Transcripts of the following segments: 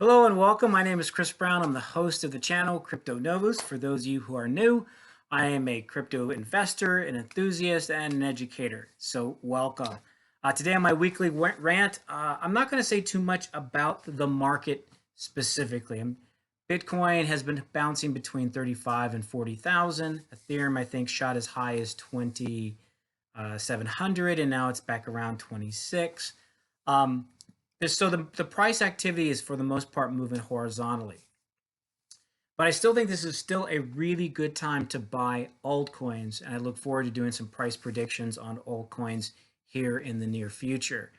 Hello and welcome. My name is Chris Brown. I'm the host of the channel CryptoNovus. For those of you who are new, I am a crypto investor, an enthusiast, and an educator. So welcome. Today on my weekly rant, I'm not going to say too much about the market specifically. Bitcoin has been bouncing between 35 and 40,000. Ethereum, I think, shot as high as 2,700, and now it's back around 26. So the price activity is for the most part moving horizontally. But I still think this is still a really good time to buy altcoins, and I look forward to doing some price predictions on altcoins here in the near future.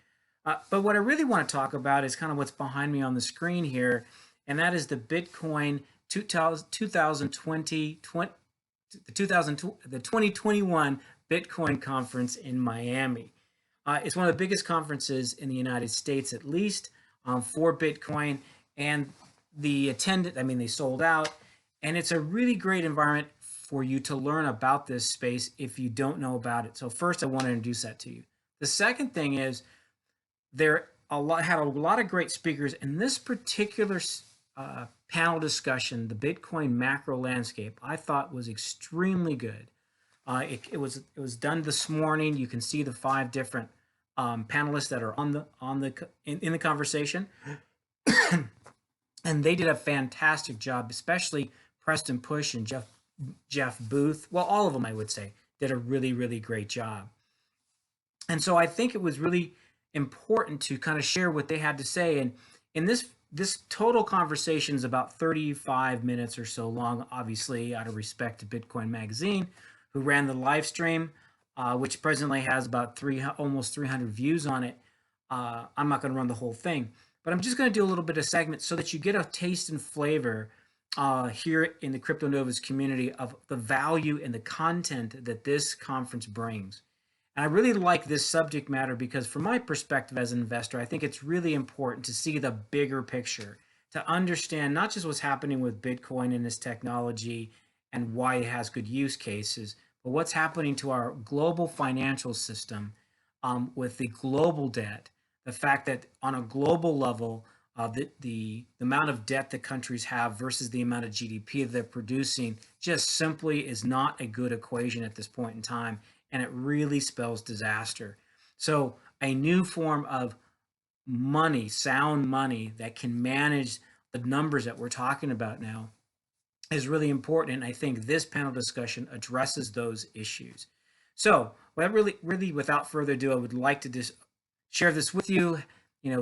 But what I really want to talk about is kind of what's behind me on the screen here, and that is the Bitcoin 2021 Bitcoin conference in Miami. It's one of the biggest conferences in the United States, at least, for Bitcoin. And the attendant, they sold out. And it's a really great environment for you to learn about this space if you don't know about it. So first, I want to introduce that to you. The second thing is had a lot of great speakers. In this particular panel discussion, the Bitcoin macro landscape, I thought was extremely good. It was done this morning. You can see the 5 different panelists that are in the conversation, and they did a fantastic job. Especially Preston Push and Jeff Booth. Well, all of them, I would say, did a really great job. And so I think it was really important to kind of share what they had to say. And in this total conversation is about 35 minutes or so long, obviously out of respect to Bitcoin Magazine, who ran the live stream, which presently has about almost 300 views on it. I'm not going to run the whole thing, but I'm just going to do a little bit of segments so that you get a taste and flavor here in the CryptoNovus community of the value and the content that this conference brings. And I really like this subject matter because from my perspective as an investor, I think it's really important to see the bigger picture, to understand not just what's happening with Bitcoin and its technology and why it has good use cases, but what's happening to our global financial system with the global debt, the fact that on a global level, the amount of debt that countries have versus the amount of GDP that they're producing just simply is not a good equation at this point in time, and it really spells disaster. So a new form of money, sound money, that can manage the numbers that we're talking about now is really important, and I think this panel discussion addresses those issues. So, really, without further ado, I would like to just share this with you.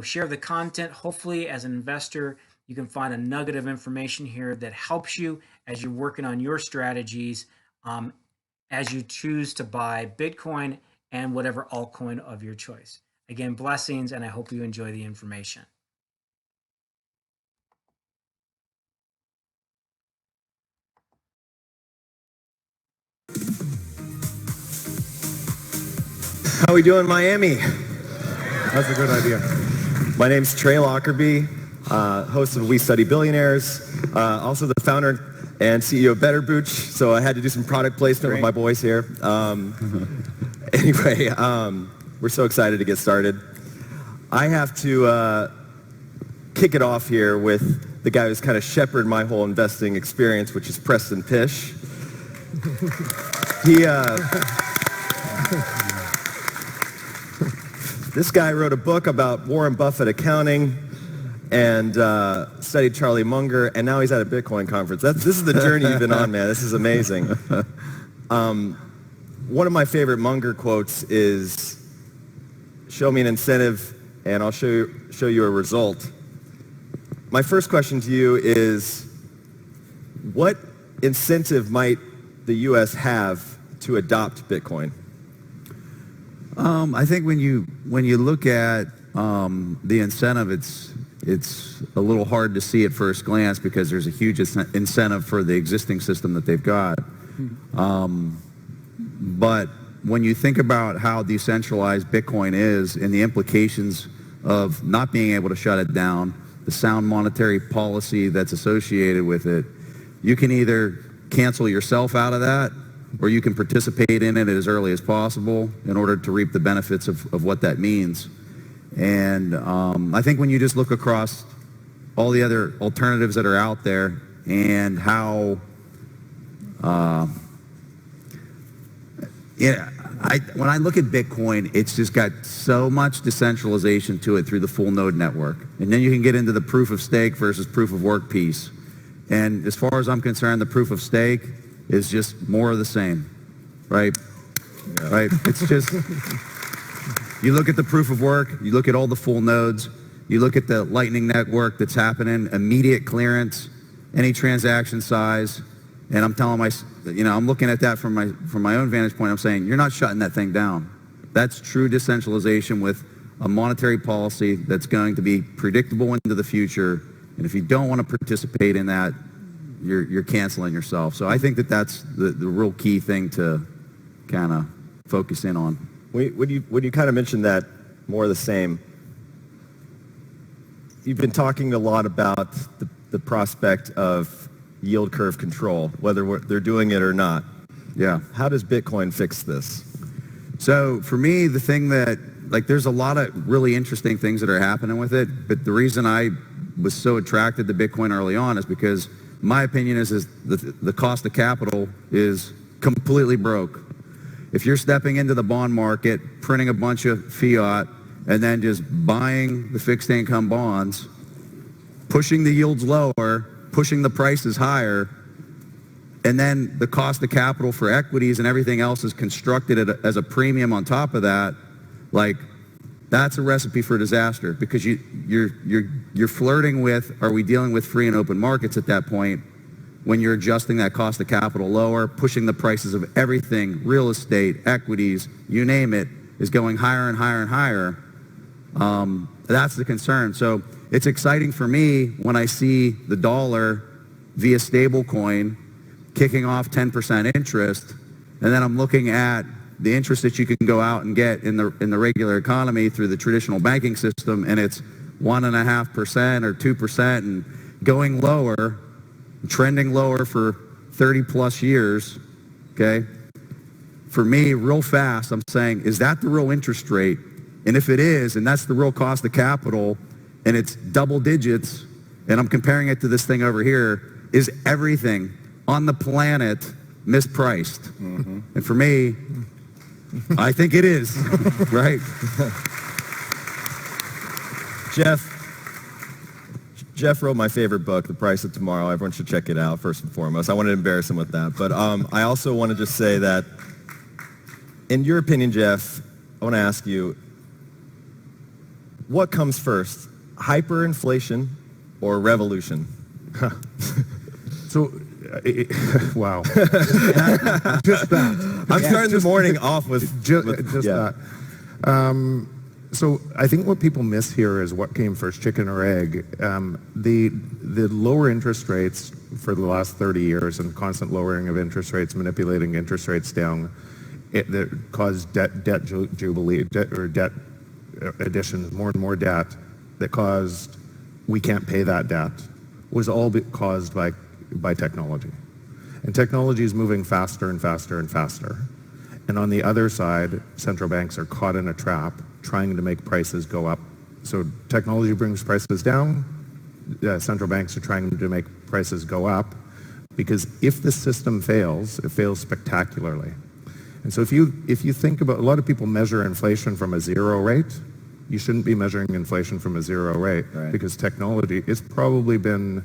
Share the content. Hopefully, as an investor, you can find a nugget of information here that helps you as you're working on your strategies, as you choose to buy Bitcoin and whatever altcoin of your choice. Again, blessings, and I hope you enjoy the information. How we doing, Miami? That's a good idea. My name's Trey Lockerbie, host of We Study Billionaires, also the founder and CEO of Better Booch, so I had to do some product placement with my boys here. Anyway, we're so excited to get started. I have to kick it off here with the guy who's kind of shepherded my whole investing experience, which is Preston Pish. This guy wrote a book about Warren Buffett accounting and studied Charlie Munger, and now he's at a Bitcoin conference. This is the journey you've been on, man. This is amazing. One of my favorite Munger quotes is, "Show me an incentive, and I'll show you a result." My first question to you is, what incentive might the U.S. have to adopt Bitcoin? I think when you look at the incentive, it's a little hard to see at first glance because there's a huge incentive for the existing system that they've got. But when you think about how decentralized Bitcoin is and the implications of not being able to shut it down, the sound monetary policy that's associated with it, you can either cancel yourself out of that, or you can participate in it as early as possible in order to reap the benefits of what that means. And I think when you just look across all the other alternatives that are out there, and how, when I look at Bitcoin, it's just got so much decentralization to it through the full node network. And then you can get into the proof of stake versus proof of work piece. And as far as I'm concerned, the proof of stake is just more of the same, right? Yeah. Right? It's just, you look at the proof of work, you look at all the full nodes, you look at the Lightning Network that's happening, immediate clearance, any transaction size, and I'm telling I'm looking at that from my own vantage point. I'm saying, you're not shutting that thing down. That's true decentralization with a monetary policy that's going to be predictable into the future. And if you don't want to participate in that, you're canceling yourself. So I think that's the real key thing to kind of focus in on. When you kind of mentioned that more of the same, you've been talking a lot about the prospect of yield curve control, whether they're doing it or not. Yeah. How does Bitcoin fix this? So for me, the thing that, there's a lot of really interesting things that are happening with it, but the reason I was so attracted to Bitcoin early on is because my opinion is the cost of capital is completely broke. If you're stepping into the bond market, printing a bunch of fiat, and then just buying the fixed income bonds, pushing the yields lower, pushing the prices higher, and then the cost of capital for equities and everything else is constructed as a premium on top of that, that's a recipe for disaster, because you're flirting with, are we dealing with free and open markets at that point, when you're adjusting that cost of capital lower, pushing the prices of everything, real estate, equities, you name it, is going higher and higher and higher. That's the concern. So it's exciting for me when I see the dollar via stablecoin kicking off 10% interest, and then I'm looking at the interest that you can go out and get in the regular economy through the traditional banking system, and it's 1.5% or 2% and going lower, trending lower for 30 plus years, okay? For me, real fast, I'm saying, is that the real interest rate? And if it is, and that's the real cost of capital, and it's double digits, and I'm comparing it to this thing over here, is everything on the planet mispriced? Mm-hmm. And for me, I think it is, right? Jeff wrote my favorite book, The Price of Tomorrow. Everyone should check it out, first and foremost. I wanted to embarrass him with that. But I also want to just say that, in your opinion, Jeff, I want to ask you, what comes first, hyperinflation or revolution? So, wow. Just that. I'm starting the morning off with that. So I think what people miss here is what came first, chicken or egg. The lower interest rates for the last 30 years and constant lowering of interest rates, manipulating interest rates down, that caused debt additions, more and more debt, that caused we can't pay that debt, was all caused by technology. And technology is moving faster and faster and faster. And on the other side, central banks are caught in a trap trying to make prices go up. So technology brings prices down. Central banks are trying to make prices go up, because if the system fails, it fails spectacularly. And so if you think about, a lot of people measure inflation from a zero rate. You shouldn't be measuring inflation from a zero rate, right? Because technology, it's probably been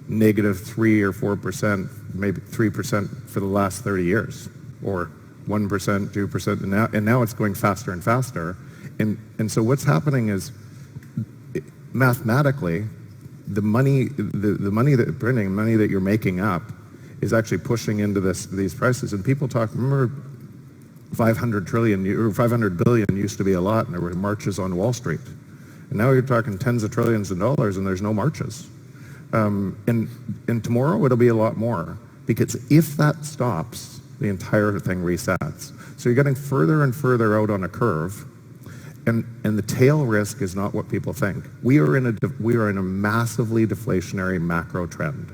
negative 3 or 4%, maybe 3% for the last 30 years, or 1%, 2%, and now it's going faster and faster. And so what's happening is, mathematically, the money that printing, money that you're making up, is actually pushing into these prices. And people talk, remember, 500 trillion or 500 billion used to be a lot, and there were marches on Wall Street. And now you're talking tens of trillions of dollars, and there's no marches. And tomorrow it'll be a lot more, because if that stops, the entire thing resets. So you're getting further and further out on a curve, and the tail risk is not what people think. We are in a massively deflationary macro trend.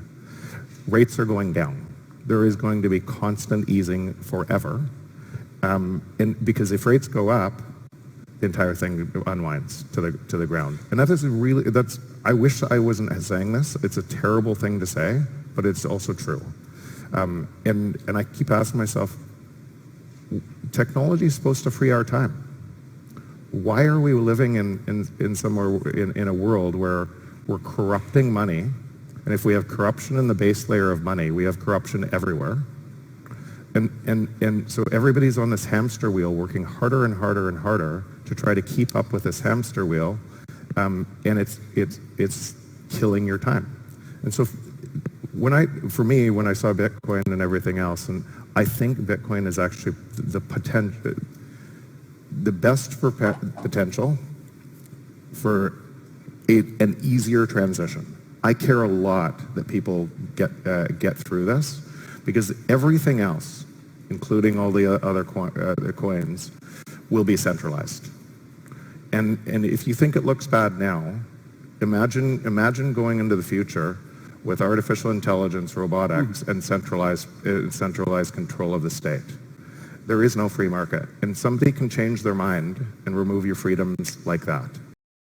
Rates are going down. There is going to be constant easing forever. And because if rates go up, the entire thing unwinds to the ground. And that is I wish I wasn't saying this. It's a terrible thing to say, but it's also true. And I keep asking myself, technology is supposed to free our time. Why are we living in somewhere in a world where we're corrupting money? And if we have corruption in the base layer of money, we have corruption everywhere. And so everybody's on this hamster wheel working harder and harder and harder to try to keep up with this hamster wheel, and it's killing your time. And so when I saw Bitcoin and everything else, and I think Bitcoin is actually the best potential for an easier transition. I care a lot that people get through this, because everything else, including all the other coins, will be centralized. And if you think it looks bad now, imagine going into the future with artificial intelligence, robotics, and centralized control of the state. There is no free market, and somebody can change their mind and remove your freedoms like that.